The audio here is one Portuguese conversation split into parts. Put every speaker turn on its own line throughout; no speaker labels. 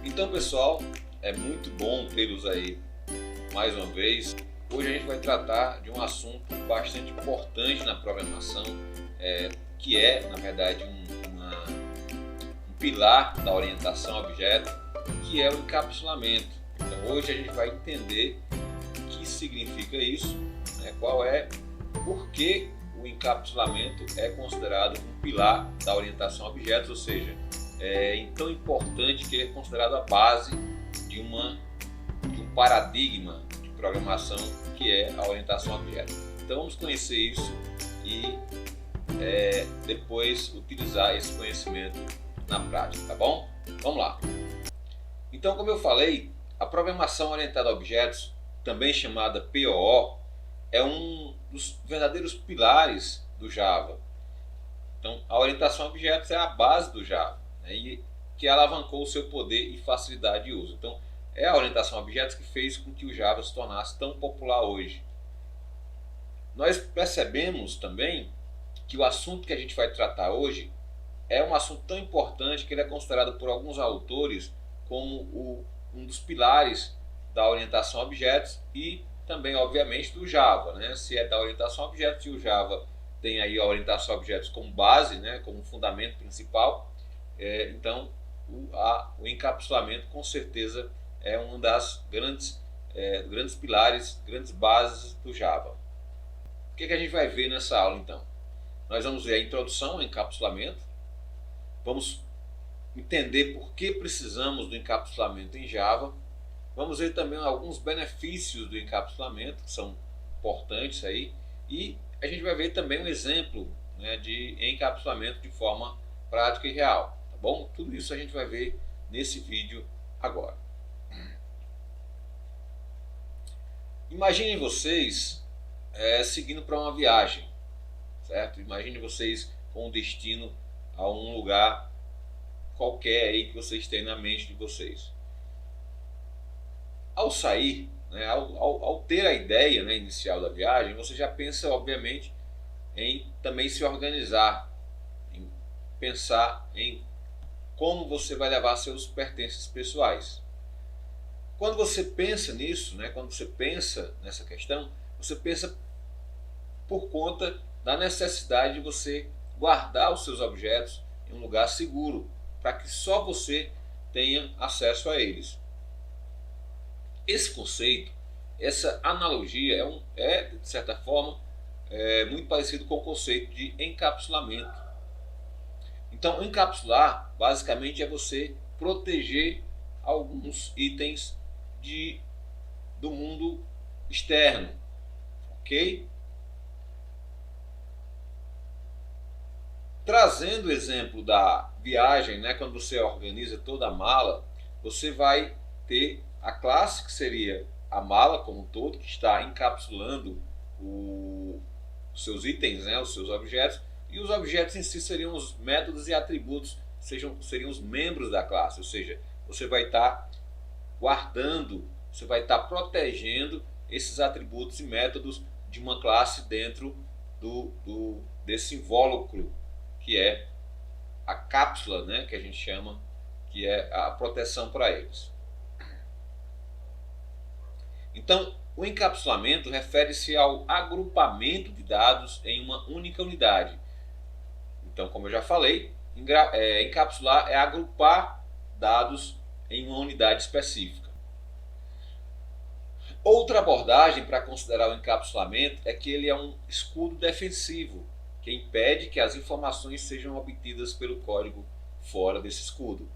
Então, pessoal, é muito bom tê-los aí mais uma vez. Hoje a gente vai tratar de um assunto bastante importante na programação, que é, na verdade, um pilar da orientação a objeto, que é o encapsulamento. Então, hoje a gente vai entender o que significa isso, né, por que o encapsulamento é considerado um pilar da orientação a objetos, ou seja, é tão importante que ele é considerado a base de um paradigma de programação que é a orientação a objetos. Então vamos conhecer isso e depois utilizar esse conhecimento na prática, tá bom? Vamos lá. Então, como eu falei, a programação orientada a objetos, também chamada POO, é um dos verdadeiros pilares do Java. Então, a orientação a objetos é a base do Java, né, e que alavancou o seu poder e facilidade de uso. Então, é a orientação a objetos que fez com que o Java se tornasse tão popular hoje. Nós percebemos também que o assunto que a gente vai tratar hoje é um assunto tão importante que ele é considerado por alguns autores como um dos pilares da orientação a objetos e também, obviamente, do Java, né? Se é da orientação a objetos e o Java tem aí a orientação a objetos como base, né, como fundamento principal, então o encapsulamento com certeza é um das grandes pilares, grandes bases do Java. O que a gente vai ver nessa aula então? Nós vamos ver a introdução ao encapsulamento, vamos entender por que precisamos do encapsulamento em Java, vamos ver também alguns benefícios do encapsulamento, que são importantes aí, e a gente vai ver também um exemplo, né, de encapsulamento de forma prática e real, tá bom? Tudo isso a gente vai ver nesse vídeo agora. Imaginem vocês seguindo para uma viagem, certo? Imagine vocês com um destino a um lugar qualquer aí que vocês têm na mente de vocês. Ao sair, né, ao ter a ideia, né, inicial da viagem, você já pensa, obviamente, em também se organizar, em pensar em como você vai levar seus pertences pessoais. Quando você pensa nisso, né, quando você pensa nessa questão, você pensa por conta da necessidade de você guardar os seus objetos em um lugar seguro, para que só você tenha acesso a eles. Esse conceito, essa analogia de certa forma, muito parecido com o conceito de encapsulamento. Então, encapsular basicamente é você proteger alguns itens do mundo externo, ok? Trazendo o exemplo da viagem, né, quando você organiza toda a mala, você vai ter a classe, que seria a mala como um todo, que está encapsulando os seus itens, né, os seus objetos, e os objetos em si seriam os métodos e atributos, seriam os membros da classe, ou seja, você vai estar guardando, você vai estar protegendo esses atributos e métodos de uma classe dentro desse invólucro, que é a cápsula, né, que a gente chama, que é a proteção para eles. Então, o encapsulamento refere-se ao agrupamento de dados em uma única unidade. Então, como eu já falei, encapsular é agrupar dados em uma unidade específica. Outra abordagem para considerar o encapsulamento é que ele é um escudo defensivo, que impede que as informações sejam obtidas pelo código fora desse escudo.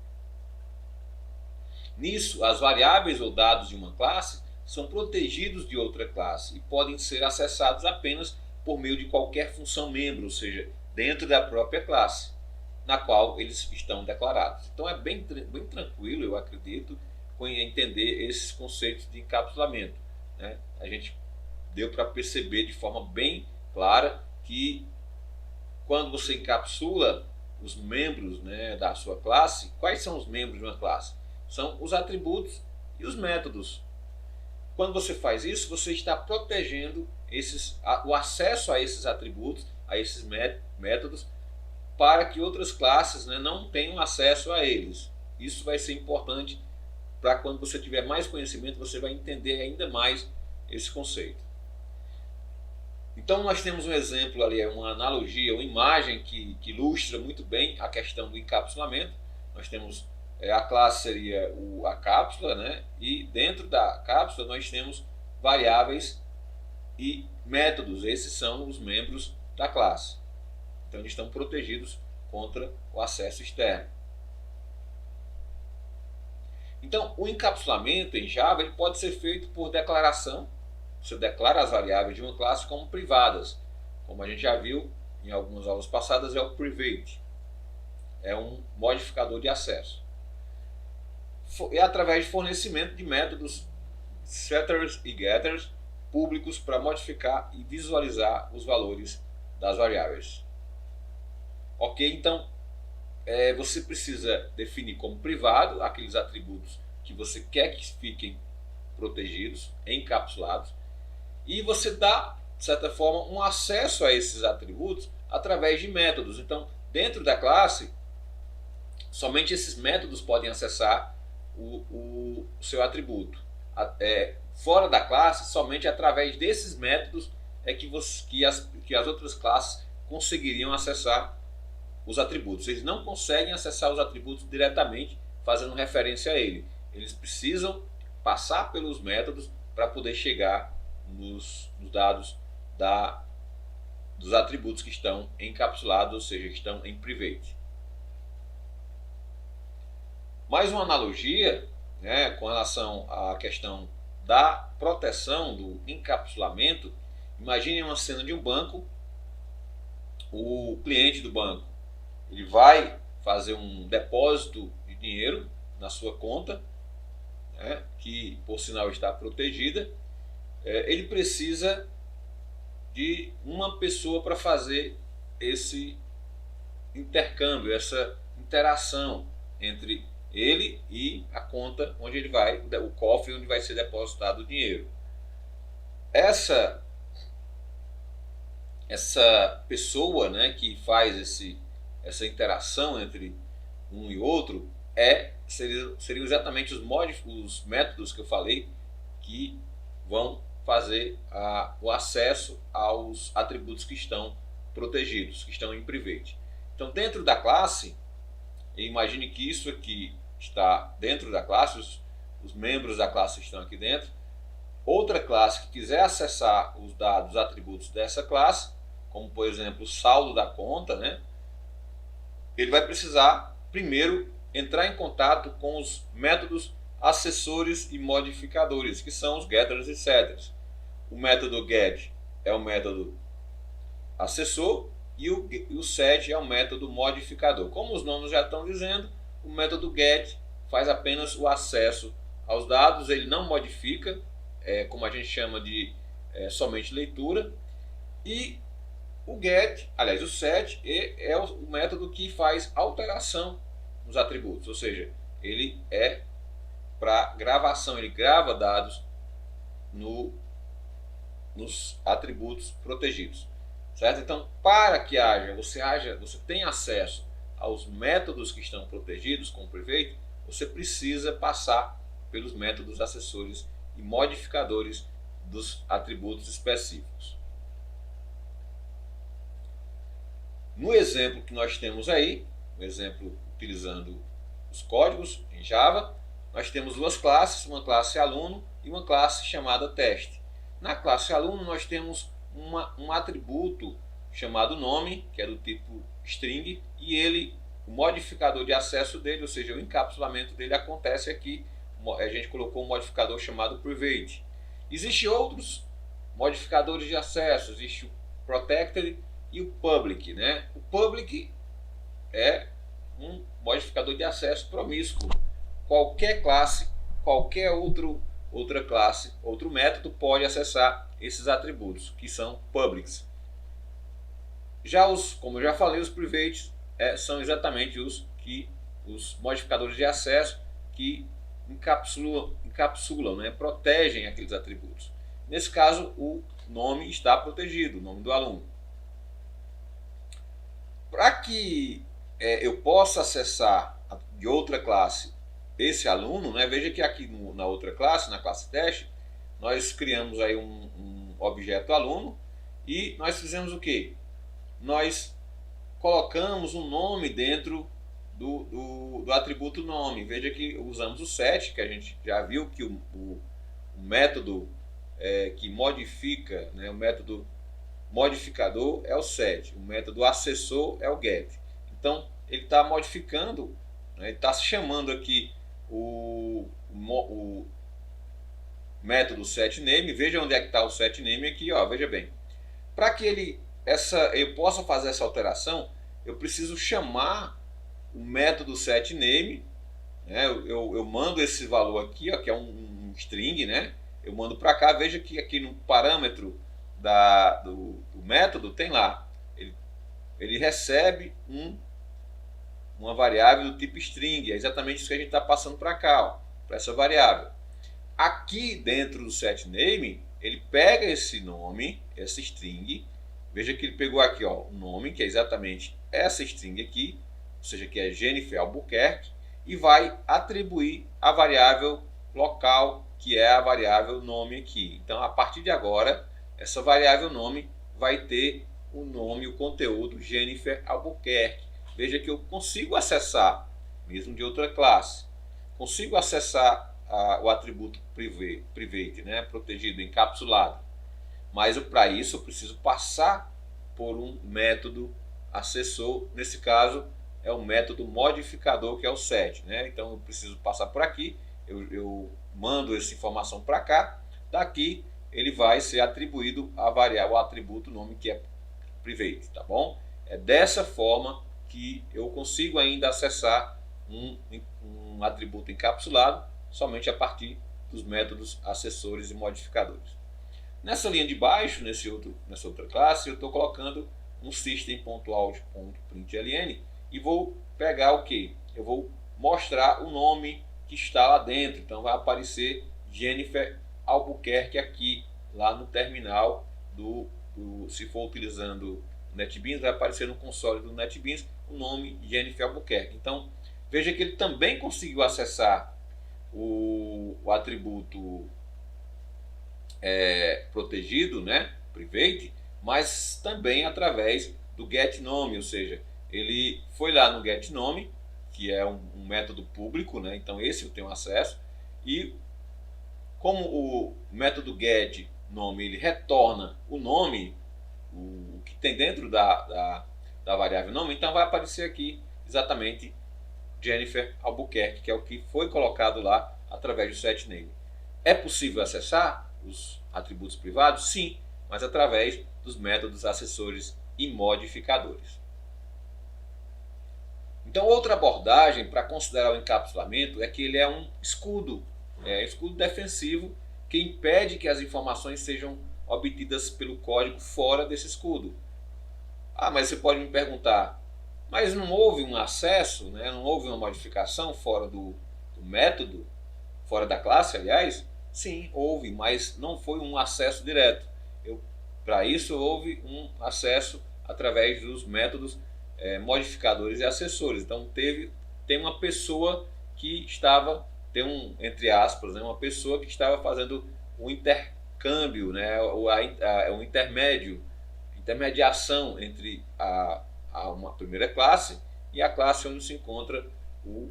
Nisso, as variáveis ou dados de uma classe são protegidos de outra classe e podem ser acessados apenas por meio de qualquer função membro, ou seja, dentro da própria classe, na qual eles estão declarados. Então é bem tranquilo, eu acredito, entender esses conceitos de encapsulamento, né? A gente deu para perceber de forma bem clara que quando você encapsula os membros, né, da sua classe, quais são os membros de uma classe? São os atributos e os métodos. Quando você faz isso, você está protegendo o acesso a esses atributos, a esses métodos, para que outras classes, né, não tenham acesso a eles. Isso vai ser importante para quando você tiver mais conhecimento, você vai entender ainda mais esse conceito. Então nós temos um exemplo ali, uma analogia, uma imagem que ilustra muito bem a questão do encapsulamento. Nós temos a classe seria a cápsula, né? E dentro da cápsula nós temos variáveis e métodos. Esses são os membros da classe. Então eles estão protegidos contra o acesso externo. Então o encapsulamento em Java ele pode ser feito por declaração. Você declara as variáveis de uma classe como privadas. Como a gente já viu em algumas aulas passadas, é o private. É um modificador de acesso. É através de fornecimento de métodos setters e getters públicos para modificar e visualizar os valores das variáveis. Ok? Então, você precisa definir como privado aqueles atributos que você quer que fiquem protegidos, encapsulados, e você dá, de certa forma, um acesso a esses atributos através de métodos. Então, dentro da classe, somente esses métodos podem acessar o seu atributo. Fora da classe, somente através desses métodos é que as outras classes conseguiriam acessar os atributos. Eles não conseguem acessar os atributos diretamente fazendo referência a ele. Eles precisam passar pelos métodos para poder chegar nos dados dos atributos que estão encapsulados, ou seja, que estão em private. Mais uma analogia, né, com relação à questão da proteção, do encapsulamento. Imagine uma cena de um banco. O cliente do banco ele vai fazer um depósito de dinheiro na sua conta, né, que por sinal está protegida. Ele precisa de uma pessoa para fazer esse intercâmbio, essa interação entre ele e a conta onde ele vai, o cofre onde vai ser depositado o dinheiro. Essa pessoa, né, que faz essa interação entre um e outro seriam exatamente os métodos que eu falei que vão fazer o acesso aos atributos que estão protegidos, que estão em private. Então, dentro da classe, imagine que isso aqui está dentro da classe, os membros da classe estão aqui dentro. Outra classe que quiser acessar os dados, os atributos dessa classe, como por exemplo o saldo da conta, né, ele vai precisar primeiro entrar em contato com os métodos acessores e modificadores, que são os getters e setters. O método get é o método acessor e o set é o método modificador. Como os nomes já estão dizendo, o método get faz apenas o acesso aos dados, ele não modifica, como a gente chama de somente leitura. E o get, aliás, o set é o método que faz alteração nos atributos, ou seja, ele é para gravação, ele grava dados nos atributos protegidos, certo? Então, para que você tenha acesso aos métodos que estão protegidos com o private, você precisa passar pelos métodos acessores e modificadores dos atributos específicos. No exemplo que nós temos aí, um exemplo utilizando os códigos em Java, nós temos duas classes, uma classe aluno e uma classe chamada teste. Na classe aluno nós temos um atributo chamado nome, que é do tipo string, e o modificador de acesso dele, ou seja, o encapsulamento dele acontece aqui. A gente colocou um modificador chamado private. Existem outros modificadores de acesso, existe o protected e o public, né? O public é um modificador de acesso promíscuo. Qualquer classe, qualquer outra classe, outro método pode acessar esses atributos, que são publics. Como eu já falei, os privates são exatamente os modificadores de acesso que encapsulam, né, protegem aqueles atributos. Nesse caso, o nome está protegido, o nome do aluno. Para que eu possa acessar de outra classe esse aluno, né, veja que aqui na outra classe, na classe teste, nós criamos aí um objeto aluno e nós fizemos o quê? Nós colocamos um nome dentro do atributo nome. Veja que usamos o set, que a gente já viu que o método que modifica, né, o método modificador é o set, o método acessor é o get. Então ele está modificando, né, ele está chamando aqui o método setName. Veja onde é que está o setName aqui, ó, veja bem. Para que eu possa fazer essa alteração, eu preciso chamar o método setName, né? Eu mando esse valor aqui, ó, que é um string, né? Eu mando para cá. Veja que aqui no parâmetro do método tem lá, ele recebe uma variável do tipo string. É exatamente isso que a gente está passando para cá, para essa variável. Aqui dentro do setName, ele pega esse nome, essa string. Veja que ele pegou aqui, ó, o nome, que é exatamente essa string aqui, ou seja, que é Jennifer Albuquerque, e vai atribuir a variável local, que é a variável nome aqui. Então, a partir de agora, essa variável nome vai ter o nome, o conteúdo Jennifer Albuquerque. Veja que eu consigo acessar, mesmo de outra classe, consigo acessar o atributo private, né, protegido, encapsulado. Mas para isso eu preciso passar por um método acessor. Nesse caso é o método modificador, que é o set, né? Então eu preciso passar por aqui, eu mando essa informação para cá, daqui ele vai ser atribuído a variável, o atributo nome, que é private, tá bom? É dessa forma que eu consigo ainda acessar um atributo encapsulado somente a partir dos métodos acessores e modificadores. Nessa linha de baixo, nessa outra classe, eu estou colocando um system.out.println e vou pegar o que? Eu vou mostrar o nome que está lá dentro. Então vai aparecer Jennifer Albuquerque aqui, lá no terminal se for utilizando o NetBeans, vai aparecer no console do NetBeans o nome Jennifer Albuquerque. Então veja que ele também conseguiu acessar o atributo protegido, né, private, mas também através do getNome, ou seja, ele foi lá no getNome, que é um método público, né, então esse eu tenho acesso, e como o método getNome ele retorna o nome, o que tem dentro da variável nome, então vai aparecer aqui exatamente Jennifer Albuquerque, que é o que foi colocado lá através do setName. É possível acessar os atributos privados? Sim, mas através dos métodos acessores e modificadores. Então, outra abordagem para considerar o encapsulamento é que ele é um escudo defensivo que impede que as informações sejam obtidas pelo código fora desse escudo. Ah, mas você pode me perguntar, mas não houve um acesso, né? Não houve uma modificação fora do método, fora da classe, aliás? Sim, houve, mas não foi um acesso direto. Para isso, houve um acesso através dos métodos modificadores e acessores. Então, tem uma pessoa que estava, entre aspas, né, uma pessoa que estava fazendo o intercâmbio, né, o intermediação entre uma primeira classe e a classe onde se encontra o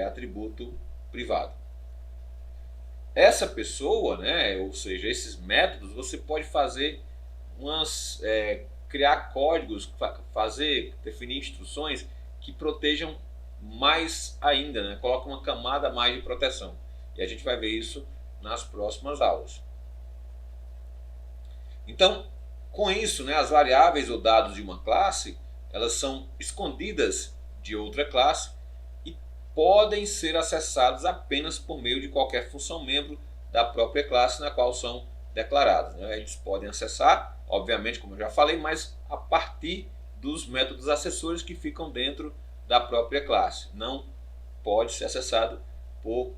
atributo privado. Essa pessoa, né, ou seja, esses métodos, você pode fazer criar códigos, definir instruções que protejam mais ainda, né, coloca uma camada a mais de proteção. E a gente vai ver isso nas próximas aulas. Então, com isso, né, as variáveis ou dados de uma classe, elas são escondidas de outra classe e podem ser acessados apenas por meio de qualquer função membro da própria classe na qual são declarados, né? Eles podem acessar, obviamente, como eu já falei, mas a partir dos métodos acessores que ficam dentro da própria classe. Não pode ser acessado por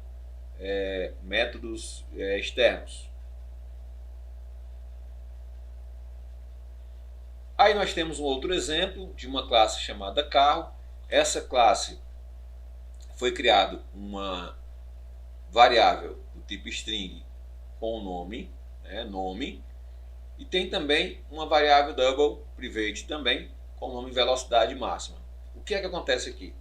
métodos externos. Aí nós temos um outro exemplo de uma classe chamada carro. Essa classe foi criado uma variável do tipo string com nome, nome, e tem também uma variável double private também com o nome velocidade máxima. O que é que acontece aqui?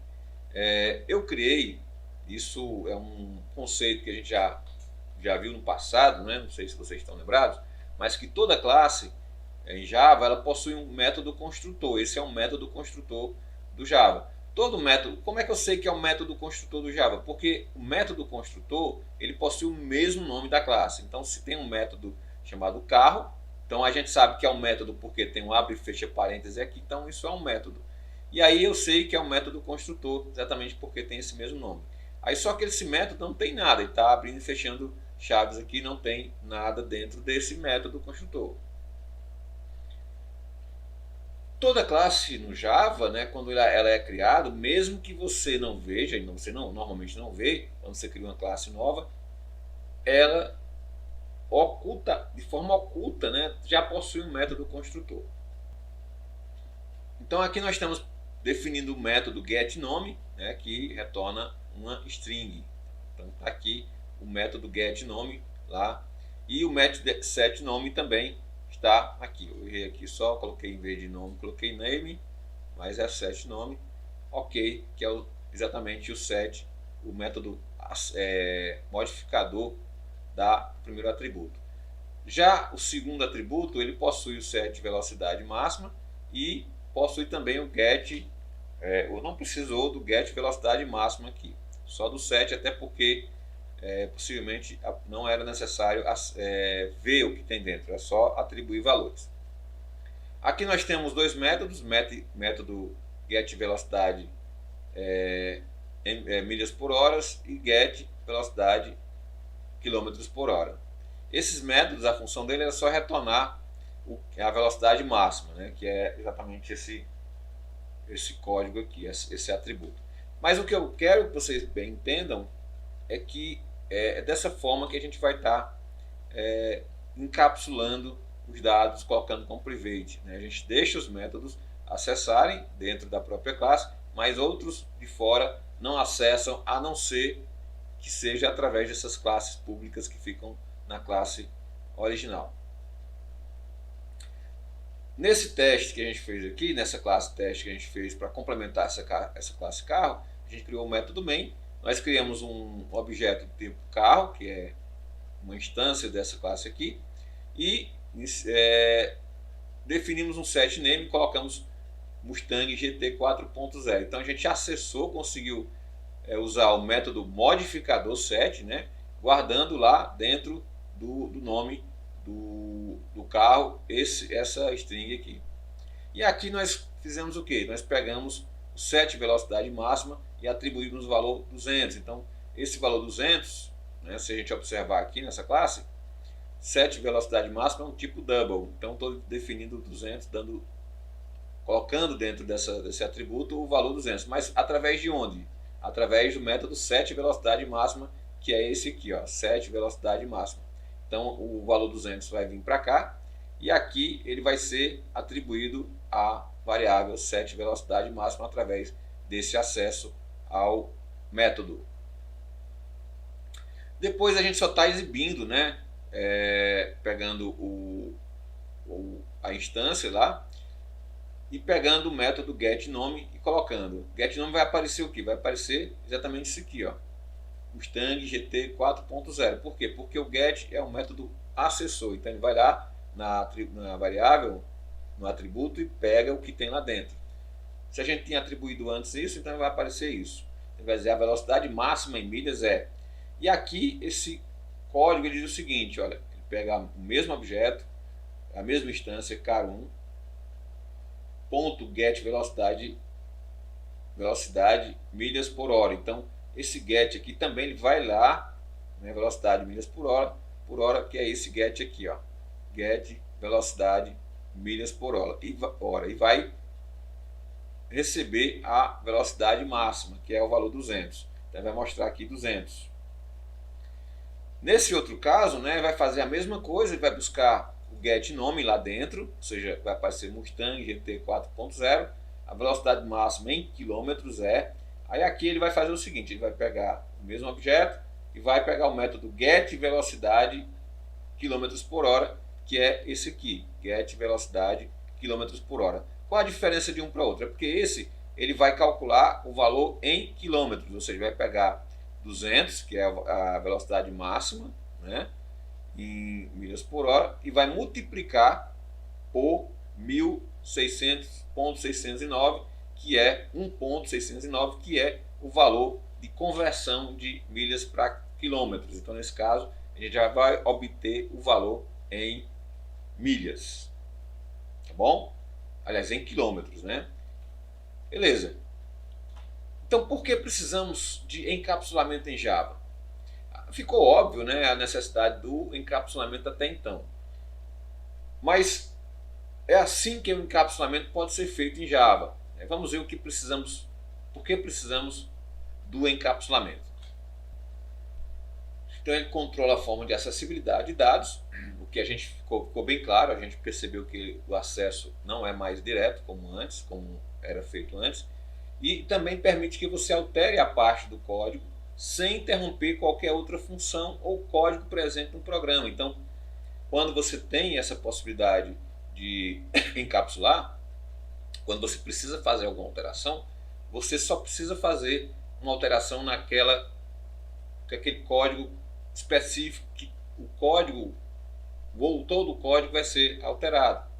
Eu criei, isso é um conceito que a gente já viu no passado, né? Não sei se vocês estão lembrados, mas que toda classe em Java ela possui um método construtor. Esse é um método construtor do Java. Todo método, como é que eu sei que é o método construtor do Java? Porque o método construtor ele possui o mesmo nome da classe. Então, se tem um método chamado carro, então a gente sabe que é um método porque tem um abre e fecha parênteses aqui, então isso é um método. E aí eu sei que é um método construtor, exatamente porque tem esse mesmo nome. Aí só que esse método não tem nada, ele está abrindo e fechando chaves aqui, não tem nada dentro desse método construtor. Toda classe no Java, né, quando ela é criada, mesmo que você não veja, você normalmente não vê, quando você cria uma classe nova, ela oculta, de forma oculta, né, já possui um método construtor. Então aqui nós estamos definindo o método getNome, né, que retorna uma string. Então está aqui o método getNome lá, e o método setNome também está aqui. Eu errei aqui só, coloquei em vez de nome, coloquei name, mas é setNome, ok, que é exatamente o set, o método modificador da primeiro atributo. Já o segundo atributo, ele possui o set velocidade máxima e possui também o get, não precisou do get velocidade máxima aqui, só do set, até porque possivelmente não era necessário ver o que tem dentro, é só atribuir valores. Aqui nós temos dois métodos, método get velocidade milhas por hora e get velocidade quilômetros por hora. Esses métodos, a função dele é só retornar a velocidade máxima, né, que é exatamente esse código aqui, esse atributo. Mas o que eu quero que vocês bem entendam é que é dessa forma que a gente vai estar encapsulando os dados, colocando como private, né? A gente deixa os métodos acessarem dentro da própria classe, mas outros de fora não acessam, a não ser que seja através dessas classes públicas que ficam na classe original. Nesse teste que a gente fez aqui, nessa classe teste que a gente fez para complementar essa classe carro, a gente criou o método main. Nós criamos um objeto do tipo carro, que é uma instância dessa classe aqui, e definimos um set name e colocamos Mustang GT 4.0. Então a gente acessou, conseguiu usar o método modificador set, né, guardando lá dentro do nome do carro essa string aqui. E aqui nós fizemos o que? Nós pegamos o set velocidade máxima e atribuímos o valor 200. Então esse valor 200, né, se a gente observar aqui nessa classe, set velocidade máxima é um tipo double. Então estou definindo 200, colocando dentro desse atributo o valor 200. Mas através de onde? Através do método set velocidade máxima, que é esse aqui, ó, set velocidade máxima. Então o valor 200 vai vir para cá e aqui ele vai ser atribuído à variável set velocidade máxima através desse acesso ao método. Depois a gente só está exibindo, né, pegando a instância lá e pegando o método getNome e colocando. GetNome vai aparecer o que? Vai aparecer exatamente isso aqui, ó, Mustang GT 4.0. Por quê? Porque o get é um método acessor. Então ele vai lá na variável, no atributo, e pega o que tem lá dentro. Se a gente tinha atribuído antes isso, então vai aparecer isso. Ele vai dizer a velocidade máxima em milhas é. E aqui esse código ele diz o seguinte, olha, ele pega o mesmo objeto, a mesma instância car1, ponto get velocidade milhas por hora. Então esse get aqui também ele vai lá, né, velocidade milhas por hora, que é esse get aqui, ó, get velocidade milhas por hora, e vai receber a velocidade máxima, que é o valor 200. Então vai mostrar aqui 200. Nesse outro caso, né, vai fazer a mesma coisa, ele vai buscar o getNome lá dentro, ou seja, vai aparecer Mustang GT 4.0, a velocidade máxima em quilômetros é, Aí aqui ele vai fazer o seguinte, ele vai pegar o mesmo objeto e vai pegar o método getVelocidade km por hora, que é esse aqui, getVelocidade km por hora. Qual a diferença de um para outro? É porque esse ele vai calcular o valor em quilômetros, ou seja, vai pegar 200, que é a velocidade máxima, né, em milhas por hora, e vai multiplicar por 1600,609, que é 1,609, que é o valor de conversão de milhas para quilômetros. Então, nesse caso, a gente já vai obter o valor em milhas, tá bom? Aliás, em quilômetros, né? Beleza. Então, por que precisamos de encapsulamento em Java? Ficou óbvio, né, a necessidade do encapsulamento até então. Mas é assim que o encapsulamento pode ser feito em Java. Vamos ver o que precisamos, por que precisamos do encapsulamento. Então ele controla a forma de acessibilidade de dados, o que a gente ficou bem claro, a gente percebeu que o acesso não é mais direto como antes, como era feito antes, e também permite que você altere a parte do código sem interromper qualquer outra função ou código presente no programa. Então, quando você tem essa possibilidade de encapsular, quando você precisa fazer alguma alteração, você só precisa fazer uma alteração naquele código específico, que o código, todo o código vai ser alterado.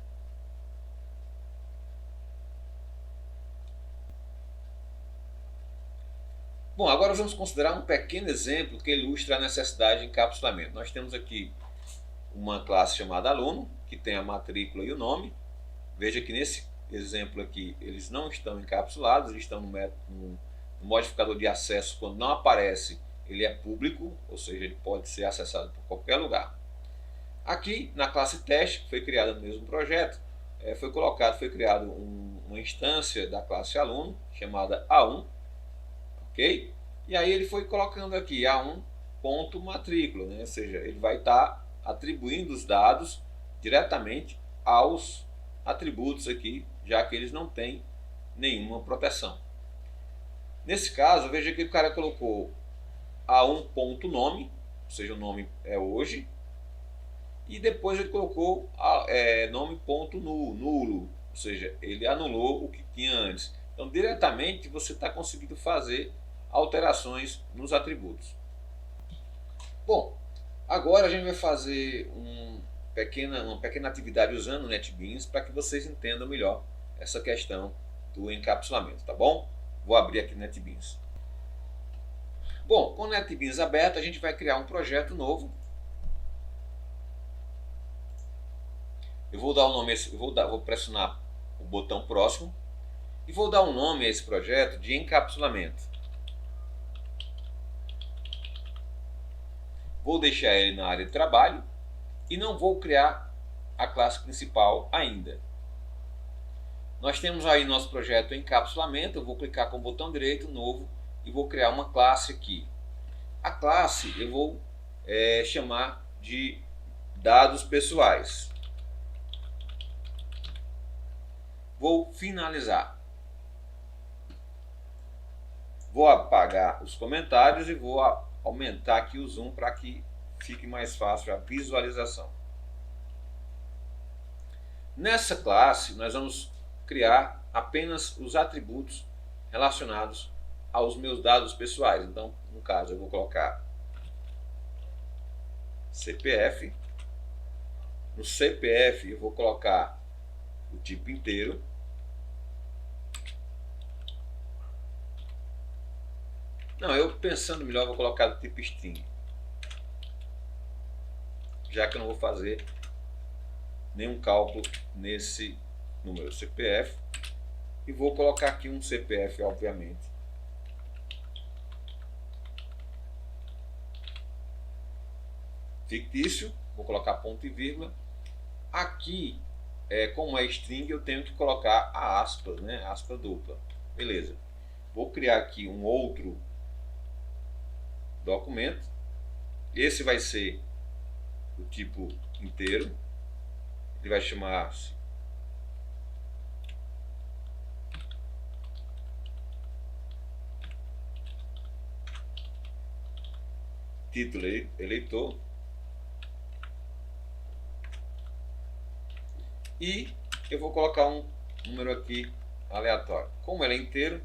Bom, agora vamos considerar um pequeno exemplo que ilustra a necessidade de encapsulamento. Nós temos aqui uma classe chamada aluno, que tem a matrícula e o nome. Veja que nesse exemplo aqui eles não estão encapsulados, eles estão no modificador de acesso. Quando não aparece, ele é público, ou seja, ele pode ser acessado por qualquer lugar. Aqui na classe teste, que foi criada no mesmo projeto, foi criado uma instância da classe aluno chamada A1, ok? E aí ele foi colocando aqui A1.matrícula, né? Ou seja, ele vai estar atribuindo os dados diretamente aos atributos aqui, já que eles não têm nenhuma proteção. Nesse caso, veja que o cara colocou A1.nome, ou seja, o nome é hoje, e depois ele colocou nome.nulo, ou seja, ele anulou o que tinha antes. Então, diretamente você está conseguindo fazer alterações nos atributos. Bom, agora a gente vai fazer uma pequena atividade usando o NetBeans para que vocês entendam melhor essa questão do encapsulamento, tá bom? Vou abrir aqui o NetBeans. Bom, com o NetBeans aberto, a gente vai criar um projeto novo. Eu vou dar um nome, vou pressionar o botão próximo e vou dar um nome a esse projeto de encapsulamento. Vou deixar ele na área de trabalho e não vou criar a classe principal ainda. Nós temos aí nosso projeto encapsulamento. Eu vou clicar com o botão direito, novo, e vou criar uma classe aqui. A classe eu vou chamar de dados pessoais. Vou finalizar. Vou apagar os comentários e vou aumentar aqui o zoom para que fique mais fácil a visualização. Nessa classe nós vamos criar apenas os atributos relacionados aos meus dados pessoais. Então, no caso, eu vou colocar CPF. No CPF eu vou colocar o tipo inteiro. Não, eu pensando melhor vou colocar do tipo string, já que eu não vou fazer nenhum cálculo nesse número CPF, e vou colocar aqui um CPF, obviamente. Fictício, vou colocar ponto e vírgula. Aqui, como é string, eu tenho que colocar a aspas, né? Aspa dupla. Beleza. Vou criar aqui um outro documento. Esse vai ser o tipo inteiro. Ele vai chamar-se título eleitor e eu vou colocar um número aqui aleatório. Como ele é inteiro,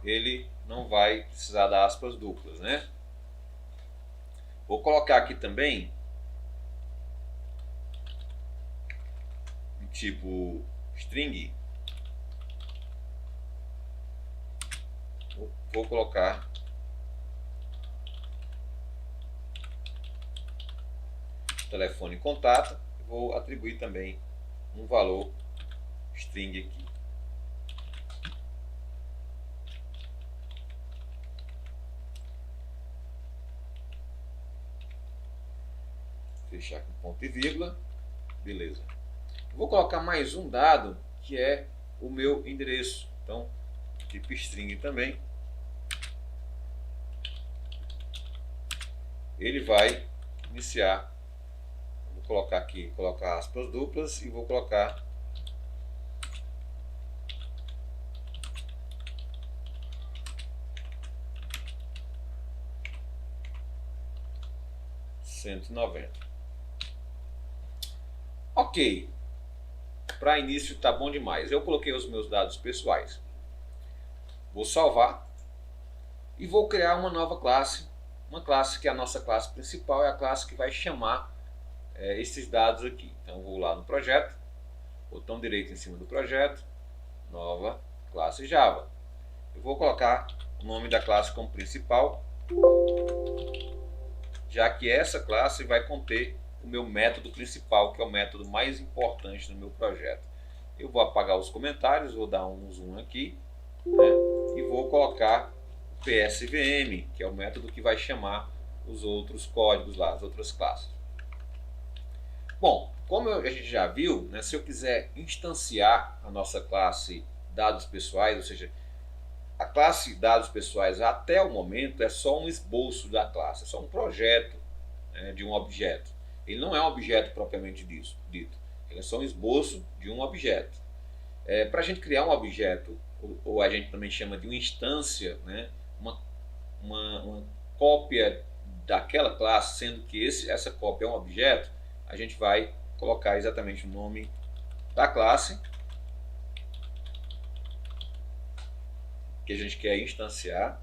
ele não vai precisar dar aspas duplas, né? Vou colocar aqui também tipo string. Vou colocar telefone e contato. Vou atribuir também um valor string aqui. Fechar com ponto e vírgula. Beleza. Vou colocar mais um dado que é o meu endereço. Então, tipo string também. Ele vai iniciar. Vou colocar aqui, colocar aspas duplas e vou colocar R$190. Ok. Para início tá bom demais. Eu coloquei os meus dados pessoais. Vou salvar e vou criar uma nova classe. Uma classe que é a nossa classe principal, é a classe que vai chamar esses dados aqui. Então vou lá no projeto, botão direito em cima do projeto, nova classe Java. Eu vou colocar o nome da classe como principal, já que essa classe vai conter o meu método principal, que é o método mais importante do meu projeto. Eu vou apagar os comentários, vou dar um zoom aqui, né, e vou colocar o PSVM, que é o método que vai chamar os outros códigos lá, as outras classes. Bom, como a gente já viu, né, se eu quiser instanciar a nossa classe dados pessoais, ou seja, a classe dados pessoais até o momento é só um esboço da classe, é só um projeto, né, de um objeto. Ele não é um objeto propriamente dito, ele é só um esboço de um objeto. Para a gente criar um objeto, ou a gente também chama de uma instância, né, uma cópia daquela classe, sendo que essa cópia é um objeto, a gente vai colocar exatamente o nome da classe que a gente quer instanciar.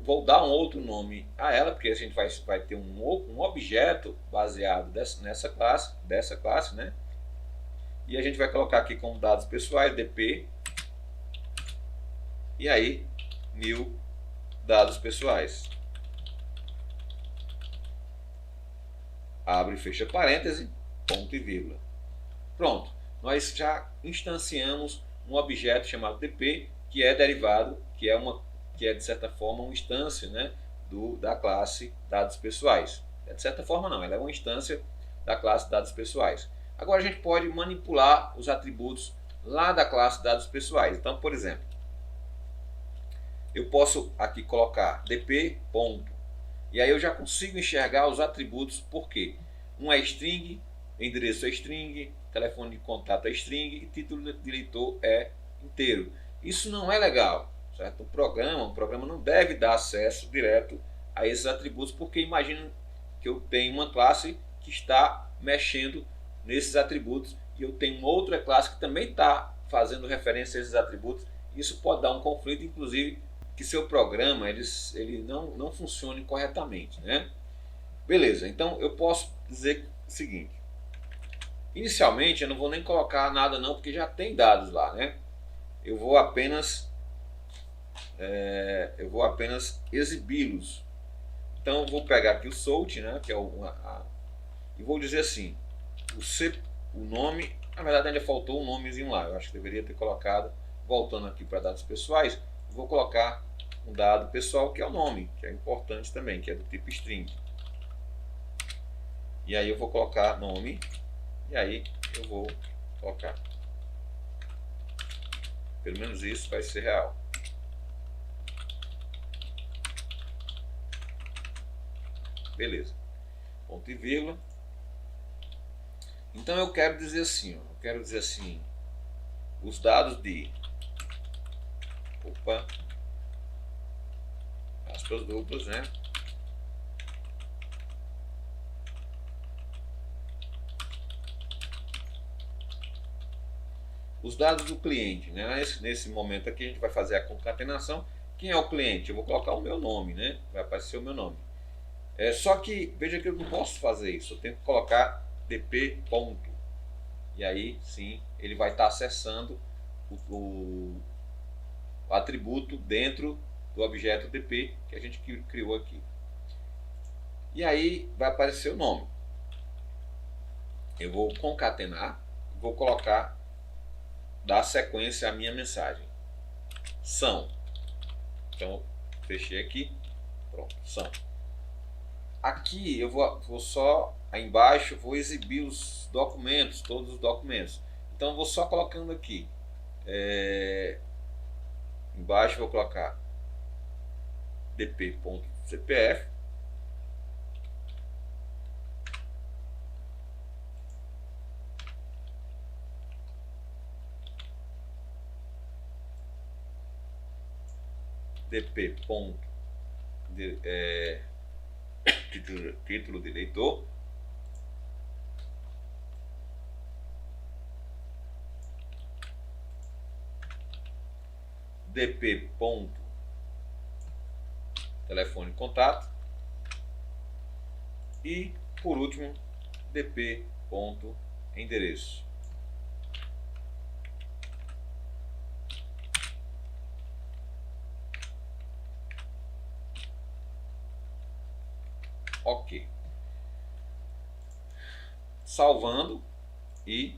Vou dar um outro nome a ela, porque a gente vai ter um objeto baseado nessa classe, dessa classe, né? E a gente vai colocar aqui como dados pessoais, dp, e aí, new dados pessoais. Abre e fecha parêntese, ponto e vírgula. Pronto, nós já instanciamos um objeto chamado dp, que é derivado, que é de certa forma uma instância, né, da classe dados pessoais. De certa forma não, ela é uma instância da classe dados pessoais. Agora a gente pode manipular os atributos lá da classe dados pessoais. Então, por exemplo, eu posso aqui colocar dp ponto, e aí eu já consigo enxergar os atributos, porque um é string, endereço é string, telefone de contato é string e título de leitor é inteiro. Isso não é legal, certo? O programa não deve dar acesso direto a esses atributos, porque imagina que eu tenho uma classe que está mexendo nesses atributos e eu tenho outra classe que também está fazendo referência a esses atributos. Isso pode dar um conflito, inclusive que seu programa ele não funcione corretamente, né? Beleza, então eu posso dizer o seguinte: inicialmente eu não vou nem colocar nada não, porque já tem dados lá, né? Eu vou apenas exibi-los. Então eu vou pegar aqui o salt, né, que é e vou dizer assim, o nome, na verdade ainda faltou um nomezinho lá, eu acho que deveria ter colocado, voltando aqui para dados pessoais, vou colocar um dado pessoal que é o nome, que é importante também, que é do tipo string. E aí eu vou colocar nome, e aí eu vou colocar. Pelo menos isso vai ser real. Beleza. Ponto e vírgula. Então eu quero dizer assim, os dados de aspas duplas, né? os dados do cliente, né? Nesse momento aqui a gente vai fazer a concatenação. Quem é o cliente? Eu vou colocar o meu nome, né? Vai aparecer o meu nome. Só que veja que eu não posso fazer isso, eu tenho que colocar dp ponto. E aí sim ele vai estar acessando o atributo dentro do objeto dp que a gente criou aqui. E aí vai aparecer o nome. Eu vou concatenar, vou colocar, dar sequência à minha mensagem. São. Então fechei aqui, pronto, são. Aqui eu vou só, aí embaixo, vou exibir os documentos, todos os documentos. Então eu vou só colocando aqui. Embaixo vou colocar dp.cpf. dp. Título de eleitor. dp. Telefone contato. E por último dp. Endereço. Ok. Salvando e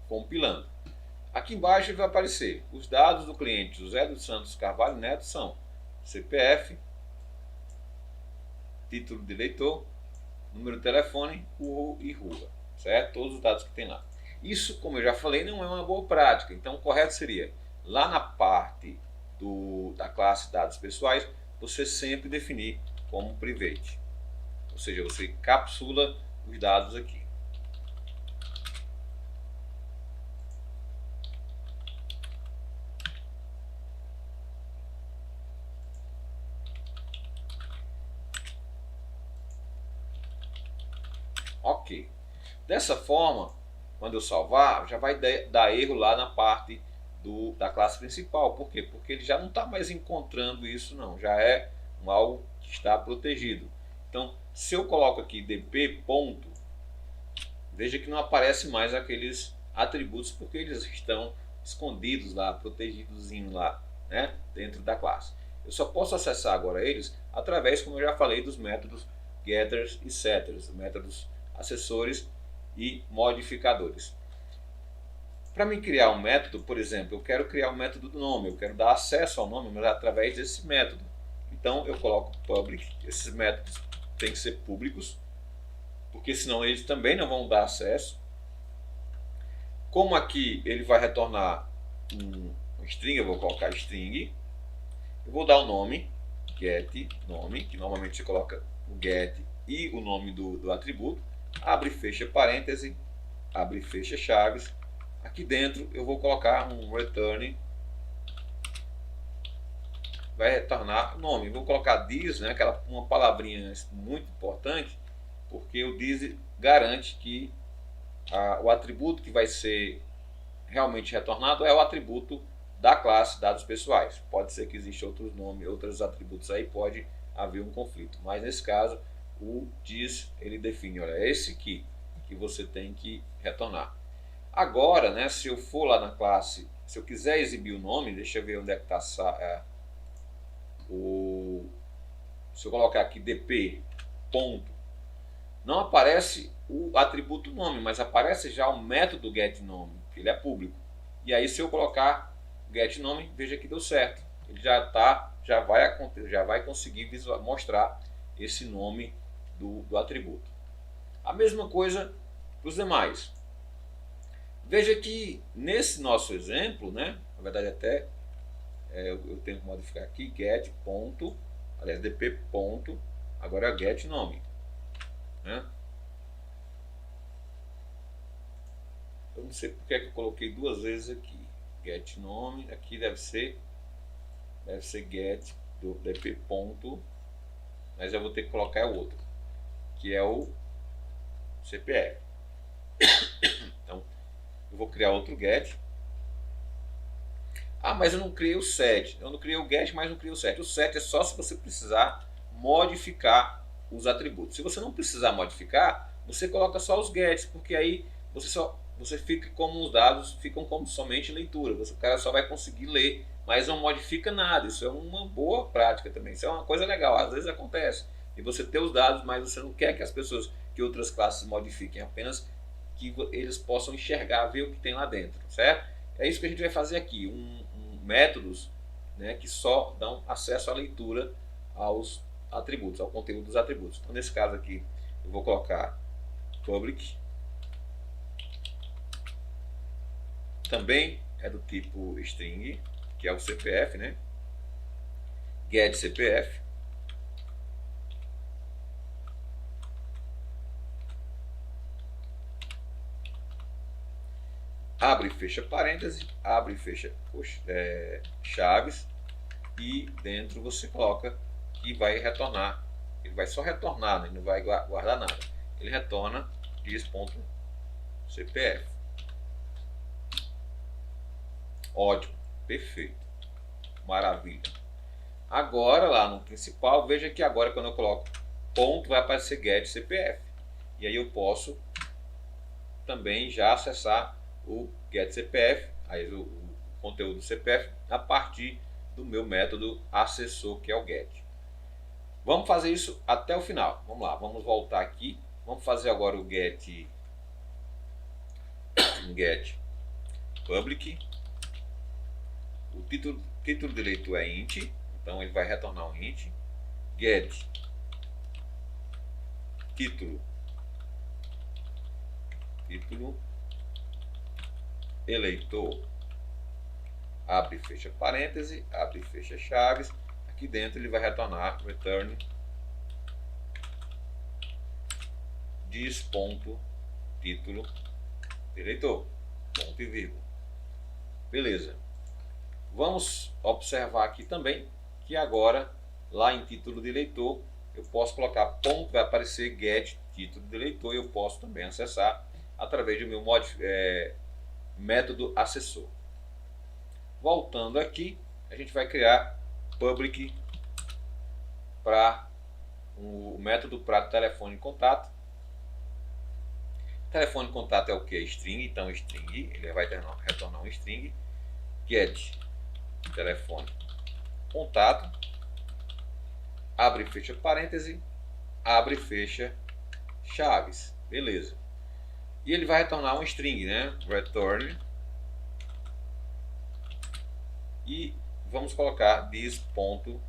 compilando. Aqui embaixo vai aparecer os dados do cliente José dos Santos Carvalho Neto são CPF, título de eleitor, número de telefone, e rua, certo? Todos os dados que tem lá. Isso, como eu já falei, não é uma boa prática. Então, o correto seria, lá na parte da classe dados pessoais, você sempre definir como private. Ou seja, você capsula os dados aqui. Ok. Dessa forma, quando eu salvar, já vai dar erro lá na parte da classe principal. Por quê? Porque ele já não está mais encontrando isso, não. Já é algo que está protegido. Então, se eu coloco aqui dp ponto, veja que não aparece mais aqueles atributos porque eles estão escondidos lá, protegidos lá, né, dentro da classe. Eu só posso acessar agora eles através, como eu já falei, dos métodos getters e setters, métodos acessores e modificadores. Para mim criar um método, por exemplo, eu quero criar um método do nome, eu quero dar acesso ao nome, mas através desse método. Então eu coloco public, esses métodos têm que ser públicos, porque senão eles também não vão dar acesso. Como aqui ele vai retornar um string, eu vou colocar string, eu vou dar o nome, get nome, que normalmente você coloca o get e o nome do atributo, abre e fecha parêntese, abre e fecha chaves. Aqui dentro eu vou colocar um return, vai retornar o nome. Vou colocar this, né, uma palavrinha muito importante, porque o this garante que o atributo que vai ser realmente retornado é o atributo da classe dados pessoais. Pode ser que existam outros nomes, outros atributos aí, pode haver um conflito. Mas nesse caso, o this ele define, olha, é esse aqui que você tem que retornar. Agora, né, se eu for lá na classe, se eu quiser exibir o nome, deixa eu ver onde é que está se eu colocar aqui dp ponto, não aparece o atributo nome, mas aparece já o método getNome, que ele é público. E aí se eu colocar getNome, veja que deu certo. Ele já vai conseguir mostrar esse nome do atributo. A mesma coisa para os demais. Veja que nesse nosso exemplo, né, na verdade até eu tenho que modificar aqui get ponto, aliás dp ponto, agora é get nome, né? Eu não sei porque é que eu coloquei duas vezes aqui get nome, aqui deve ser get do dp ponto, mas eu vou ter que colocar o outro, que é o CPF. Então eu vou criar outro get. Ah, mas eu não criei o set. Eu não criei o get, mas não criei o set. O set é só se você precisar modificar os atributos. Se você não precisar modificar, você coloca só os gets, porque aí você fica como os dados ficam como somente leitura. O cara só vai conseguir ler, mas não modifica nada. Isso é uma boa prática também. Isso é uma coisa legal. Às vezes acontece e você ter os dados, mas você não quer que as pessoas, que outras classes modifiquem, apenas que eles possam enxergar, ver o que tem lá dentro, certo? É isso que a gente vai fazer aqui, métodos, né, que só dão acesso à leitura aos atributos, ao conteúdo dos atributos. Então, nesse caso aqui, eu vou colocar public, também é do tipo string, que é o CPF, né? Get CPF. Abre e fecha parênteses, abre e fecha chaves, e dentro você coloca que vai retornar. Ele vai só retornar, né? Ele não vai guardar nada. Ele retorna dis.cpf. Ótimo, perfeito, maravilha. Agora lá no principal, veja que agora quando eu coloco ponto vai aparecer get CPF. E aí eu posso também já acessar o get CPF, aí o conteúdo do CPF, a partir do meu método acessor, que é o get. Vamos fazer isso até o final. Vamos lá, vamos voltar aqui. Vamos fazer agora o get public. O título de leitura é int, então ele vai retornar um int. Get título eleitor, abre e fecha parêntese, abre e fecha chaves. Aqui dentro ele vai retornar return dis.título eleitor, ponto e vírgula. Beleza. Vamos observar aqui também que agora lá em título de leitor eu posso colocar ponto, vai aparecer get título de leitor, e eu posso também acessar através do meu método acessor. Voltando aqui, a gente vai criar public para o método para telefone contato. Telefone contato é o que? String, então string, ele vai retornar um string. Get telefone contato, abre e fecha parêntese, abre e fecha chaves, beleza. E ele vai retornar um string, né? Return, e vamos colocar dis.título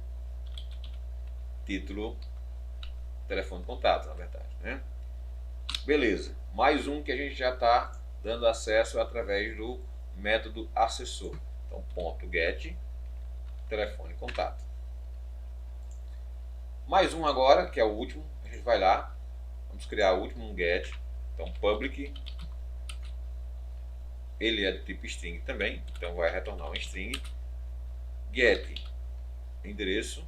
telefone contato, na verdade, né? Beleza, mais um que a gente já está dando acesso através do método acessor. Então, ponto get telefone contato. Mais um agora, que é o último. A gente vai lá, vamos criar o último, um get. Então, public, ele é do tipo string também, então vai retornar um string. Get endereço,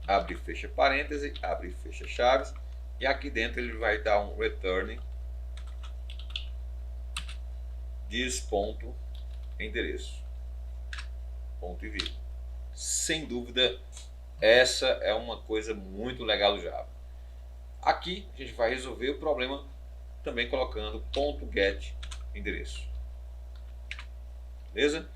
abre e fecha parêntese, abre e fecha chaves, e aqui dentro ele vai dar um return dis.endereço, ponto e vírgula. Sem dúvida, essa é uma coisa muito legal do Java. Aqui a gente vai resolver o problema também colocando ponto get endereço. Beleza?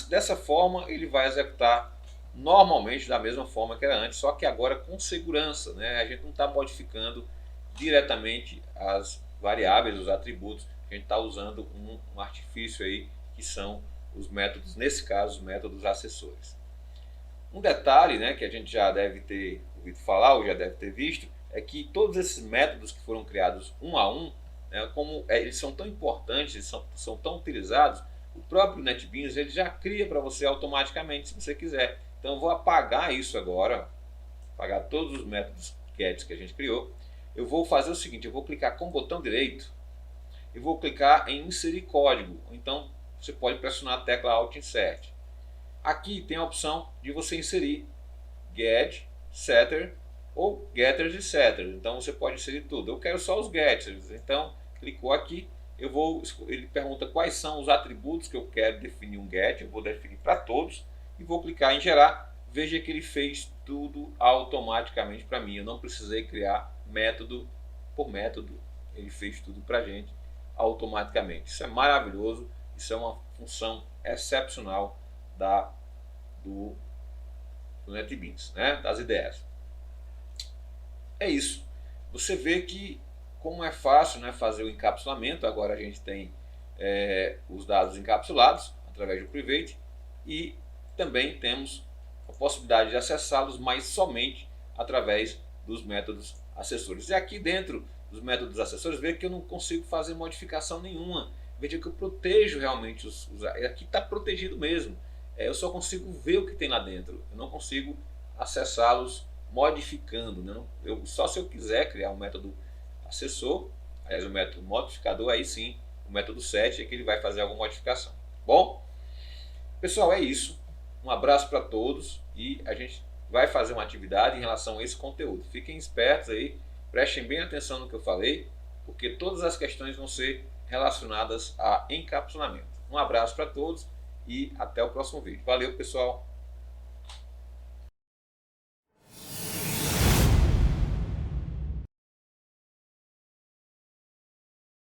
Dessa forma ele vai executar normalmente da mesma forma que era antes, só que agora com segurança, né? A gente não está modificando diretamente as variáveis, os atributos. A gente está usando um artifício aí, que são os métodos, nesse caso, os métodos acessores. Um detalhe, né, que a gente já deve ter ouvido falar ou já deve ter visto, é que todos esses métodos que foram criados um a um, né, como eles são tão importantes, eles são tão utilizados, o próprio NetBeans ele já cria para você automaticamente, se você quiser. Então eu vou apagar isso agora, apagar todos os métodos gets que a gente criou. Eu vou fazer o seguinte, eu vou clicar com o botão direito e vou clicar em inserir código. Então você pode pressionar a tecla Alt Insert. Aqui tem a opção de você inserir get setter ou getters e setters. Então você pode inserir tudo. Eu quero só os getters, então clicou aqui, ele pergunta quais são os atributos que eu quero definir um get, eu vou definir para todos e vou clicar em gerar. Veja que ele fez tudo automaticamente para mim, eu não precisei criar método por método, ele fez tudo para a gente automaticamente. Isso é maravilhoso, isso é uma função excepcional do NetBeans, né? Das ideias. É isso. Você vê que como é fácil, né, fazer o encapsulamento. Agora a gente tem os dados encapsulados através do Private e também temos a possibilidade de acessá-los, mas somente através dos métodos acessores. E aqui dentro dos métodos acessores, veja que eu não consigo fazer modificação nenhuma. Veja que eu protejo realmente aqui está protegido mesmo. Eu só consigo ver o que tem lá dentro. Eu não consigo acessá-los modificando, né? Só se eu quiser criar um método acessor, aliás, o método modificador, aí sim, o método set é que ele vai fazer alguma modificação. Bom, pessoal, é isso. Um abraço para todos e a gente vai fazer uma atividade em relação a esse conteúdo. Fiquem espertos aí, prestem bem atenção no que eu falei, porque todas as questões vão ser relacionadas a encapsulamento. Um abraço para todos e até o próximo vídeo. Valeu, pessoal!